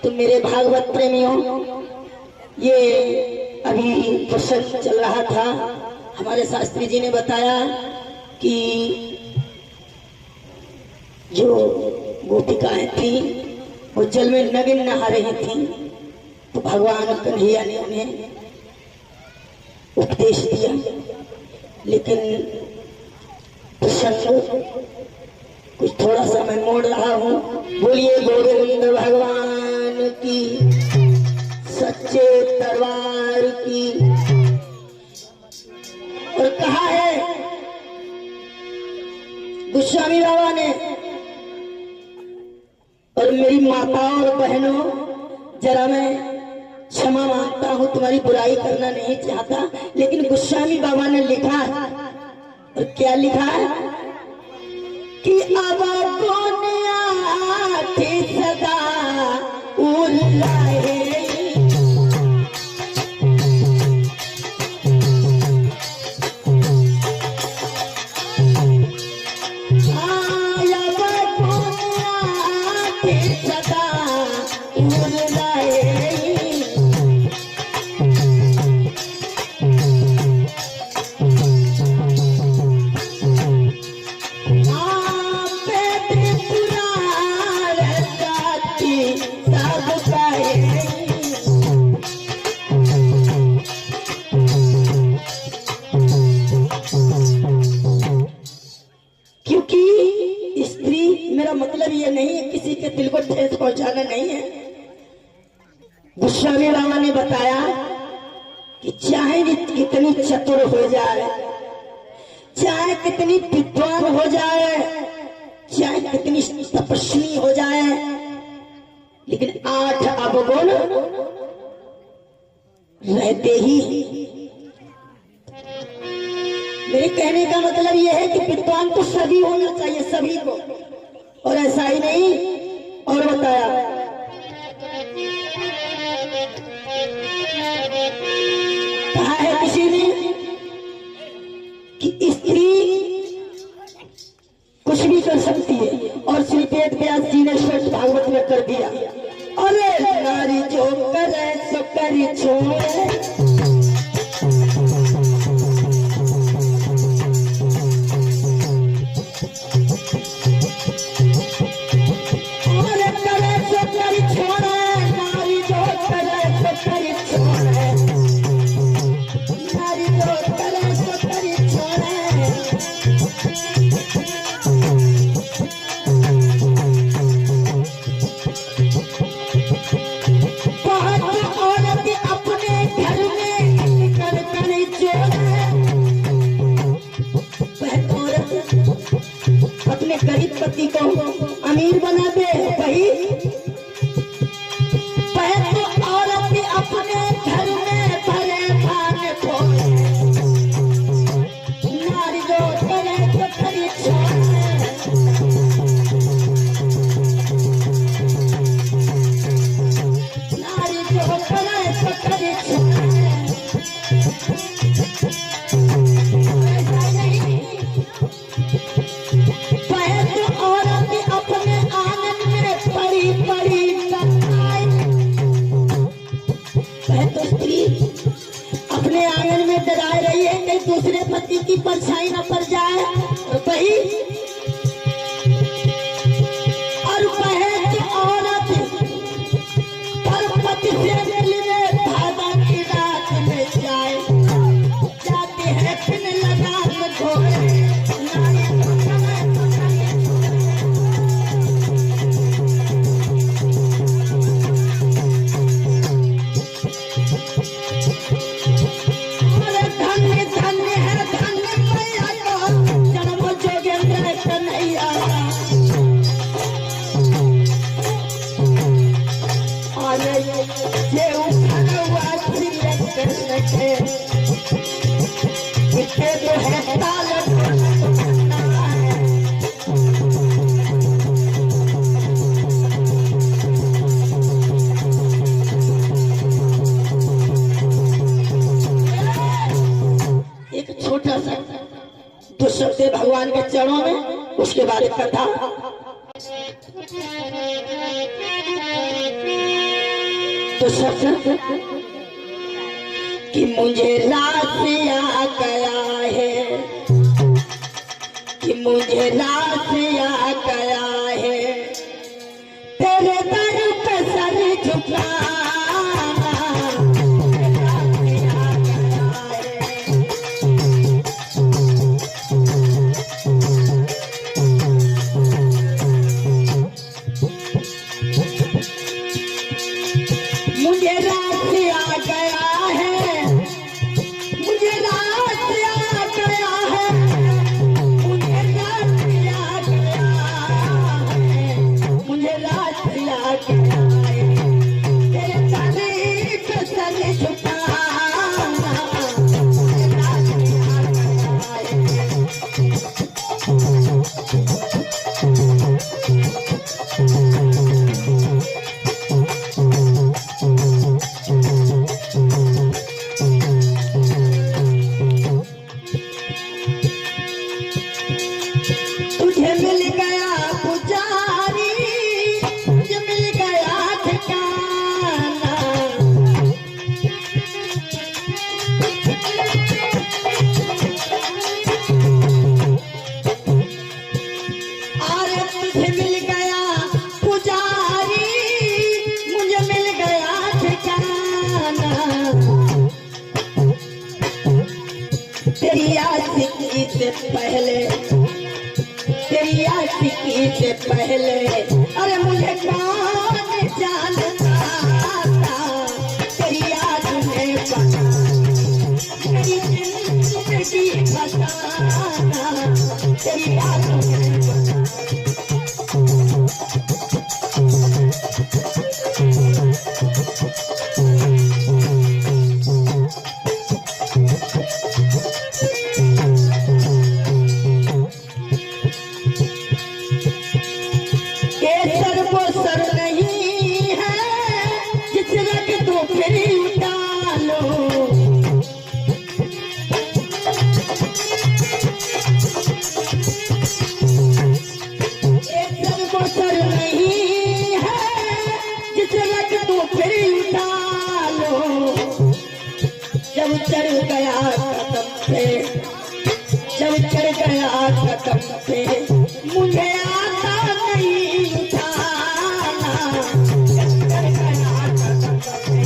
तो मेरे भागवत प्रेमियों, ये अभी प्रसंग चल रहा था। हमारे शास्त्री जी ने बताया कि जो गोपिकाएं थी वो जल में नग्न नहा रही थी, तो भगवान कन्हैया ने उन्हें उपदेश दिया। लेकिन प्रसंग कुछ थोड़ा सा मैं मोड़ रहा हूँ। बोलिए गोविंद भगवान की, सच्चे दरबार की। और कहा है गोस्वामी बाबा ने, और मेरी माताओं और बहनों, जरा मैं क्षमा मांगता हूँ, तुम्हारी बुराई करना नहीं चाहता, लेकिन गोस्वामी बाबा ने लिखा, और क्या लिखा है कि अब कौन आके सदा उल्लाहे, पहुंचाना नहीं है। गोस्वामी बाबा ने बताया कि चाहे कितनी चतुर हो जाए, चाहे कितनी विद्वान हो जाए, चाहे कितनी तपस्वी हो जाए, लेकिन 8 अवगुण रहते ही। मेरे कहने का मतलब यह है कि विद्वान तो सभी होना चाहिए, सभी को, और ऐसा ही नहीं। और बताया कहा है किसी ने कि स्त्री कुछ भी कर सकती है, और श्री वेद व्यास जी ने श्वेत भागवत में कर दिया। अरे नारी जो करे सो करी छोड़े, गरीब पति को अमीर बना दे वही। तो औरत अपने घर में भरे भाग खोए, नारी जो करे तो करी छोड़े, नारी जो करे तो करी छोड़े। अपने आंगन में डराए रही है कि दूसरे पति की परछाई न पड़ जाए, वही। और वह औरत पर पति से मिलने भादा की रात में जाए, जाते हैं फिर लगाम घोड़े, से भगवान के चरणों में, उसके बाद कथा। तो शब्द कि मुझे रात आ गया है, कि मुझे रात आ गया है, तेरे दर पे सर झुकाना तेरी आशिकी से पहले अरे मुझे कौन जानता था, तेरी याद में बना मेरी जिंदगी फसाना, तेरी याद में बना। जब चढ़ गया कदम पे, जब चढ़ गया कदम पे, मुझे आता नहीं उठाना, जब चढ़ गया कदम पे।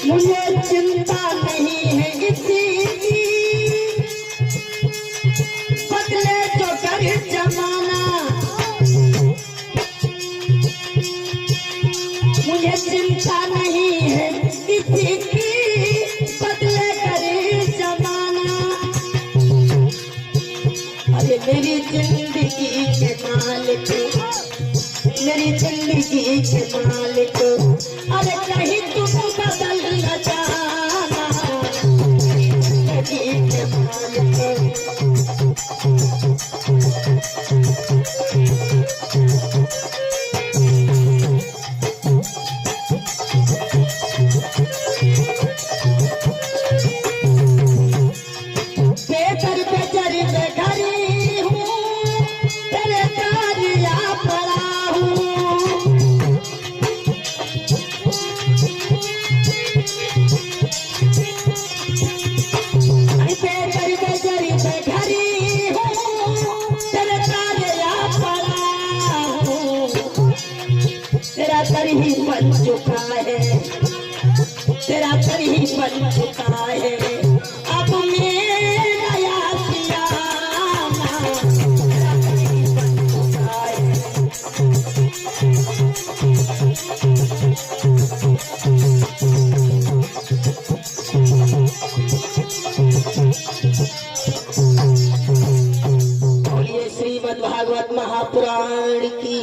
मुझे चिंता नहीं है किसी की, बदले जो कर जमाना, मुझे चिंता नहीं है किसी की, बदले करे जमाना। अरे मेरी जिंदगी के मालिक, मेरी जिंदगी के मालिक, अरे कहीं तुम बदल न जाना, मेरी जिंदगी के मालिक। बेकर बेचर बेघरी हूँ, तेरे कार्या पड़ा हूँ, तेरा कर ही बन चुका है, तेरा कर ही बन चुका है, अब मेरा यासियाना, तेरा कर ही बन चुका है। बोलिए श्रीमद् भागवत महापुराण की,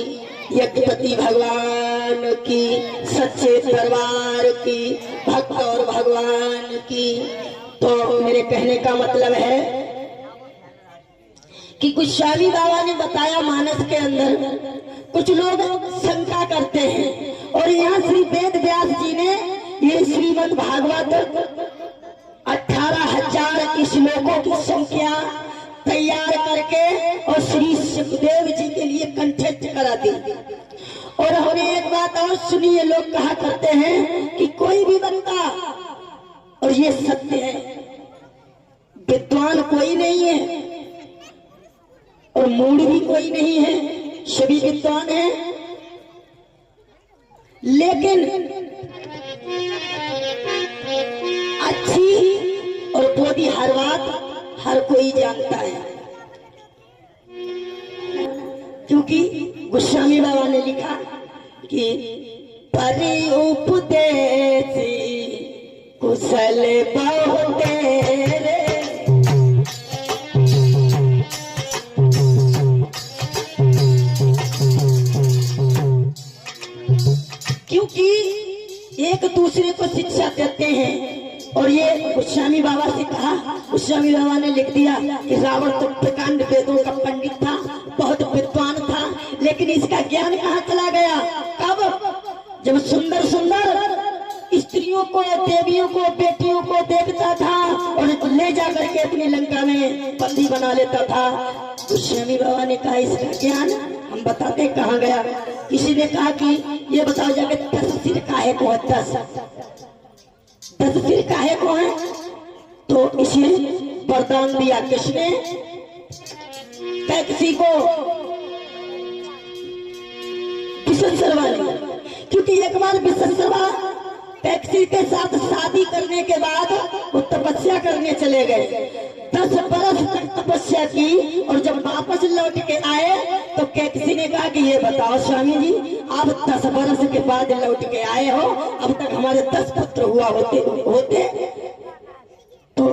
यज्ञपति भगवान की, सच्चे दरबार की, भक्त और भगवान की। तो मेरे कहने का मतलब है कि गोस्वामी बाबा ने बताया मानस के अंदर कुछ लोग शंका करते हैं, और यहाँ श्री वेद व्यास जी ने ये श्रीमद् भागवत 18,000 श्लोकों की संख्या तैयार करके और श्री सुखदेव जी के लिए कंठस्थ करा दी। और हमने एक बात और सुनी, ये लोग कहा करते हैं कि कोई भी बंदा, और ये सत्य है, विद्वान कोई नहीं है और मूड भी कोई नहीं है, सभी विद्वान हैं, लेकिन अच्छी और बोधी हर बात हर कोई जानता है, क्योंकि गोस्वामी बाबा ने लिखा कि परि उपदेशी कुशल बहुतेरे, क्योंकि एक दूसरे को शिक्षा देते हैं। और ये गोस्वामी बाबा से कहा, गोस्वामी बाबा ने लिख दिया कि रावण तो प्रकांड वेदों का पंडित था, बहुत विद्वान था, लेकिन इसका ज्ञान कहाँ चला गया? कब? जब सुंदर सुंदर स्त्रियों को, देवियों को, बेटियों को देखता था और ले जा करके अपनी लंका में बंदी बना लेता था। गोस्वामी बाबा ने कहा इसका ज्ञान हम बताते कहाँ गया? किसी ने कहा कि ये बताओ जाके 10 सिर काहे को है? 10 सिर काहे को है? तो इसे वरदान दिया किसने? किसी को विश्वशर्मा ने, क्योंकि एक बार विश्वशर्मा टैक्सी के साथ शादी करने के बाद वो तपस्या करने चले गए। 10 बरस तक तपस्या की, और जब वापस लौट के आए तो कैक्सी ने कहा कि ये बताओ स्वामी जी, आप 10 बरस के बाद लौट के आए हो, अब तक हमारे 10 पुत्र हुआ होते। तो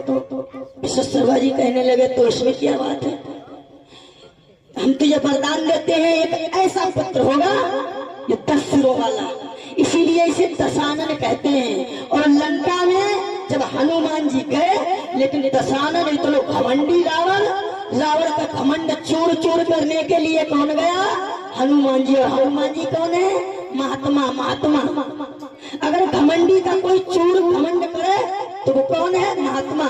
विश्वशर्मा जी कहने लगे तो इसमें क्या बात है, हम तुझे वरदान देते हैं एक ऐसा पुत्र होगा ये 10 सिरों वाला, इसीलिए इसे दशानन कहते हैं। और लंका में जब हनुमान जी गए, लेकिन दशानन इतना घमंडी रावण का घमंड चूर चूर करने के लिए कौन गया? हनुमान जी। और हनुमान जी कौन है? महात्मा। अगर घमंडी का कोई चूर घमंड करे तो वो कौन है? महात्मा।